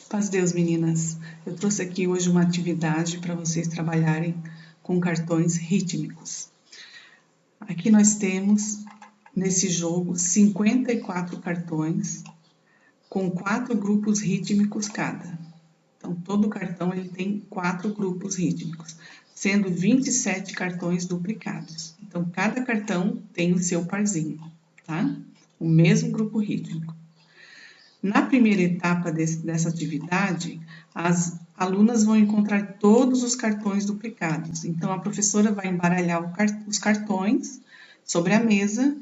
Paz Deus, meninas. Eu trouxe aqui hoje uma atividade para vocês trabalharem com cartões rítmicos. Aqui nós temos, nesse jogo, 54 cartões com 4 grupos rítmicos cada. Então, todo cartão ele tem 4 grupos rítmicos, sendo 27 cartões duplicados. Então, cada cartão tem o seu parzinho, tá? O mesmo grupo rítmico. Na primeira etapa dessa atividade, as alunas vão encontrar todos os cartões duplicados. Então, a professora vai embaralhar os cartões sobre a mesa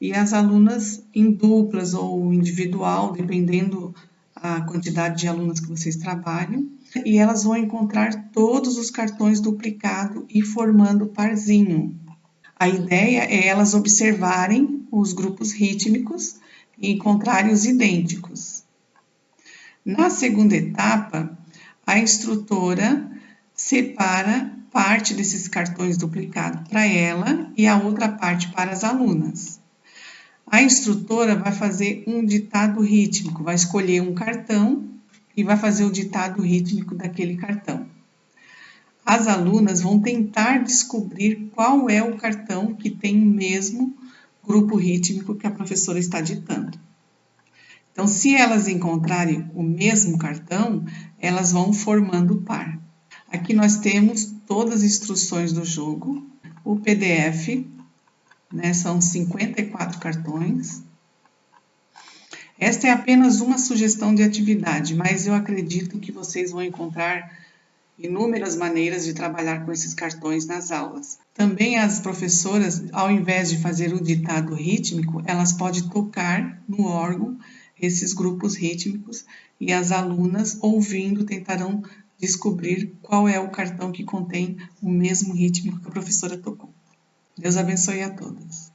e as alunas em duplas ou individual, dependendo a quantidade de alunas que vocês trabalham, e elas vão encontrar todos os cartões duplicados e formando parzinho. A ideia é elas observarem os grupos rítmicos e encontrarem os idênticos. Na segunda etapa, a instrutora separa parte desses cartões duplicados para ela e a outra parte para as alunas. A instrutora vai fazer um ditado rítmico, vai escolher um cartão e vai fazer o ditado rítmico daquele cartão. As alunas vão tentar descobrir qual é o cartão que tem o mesmo grupo rítmico que a professora está ditando. Então, se elas encontrarem o mesmo cartão, elas vão formando o par. Aqui nós temos todas as instruções do jogo, o PDF, né, são 54 cartões. Esta é apenas uma sugestão de atividade, mas eu acredito que vocês vão encontrar inúmeras maneiras de trabalhar com esses cartões nas aulas. Também as professoras, ao invés de fazer o ditado rítmico, elas podem tocar no órgão esses grupos rítmicos e as alunas, ouvindo, tentarão descobrir qual é o cartão que contém o mesmo rítmico que a professora tocou. Deus abençoe a todas.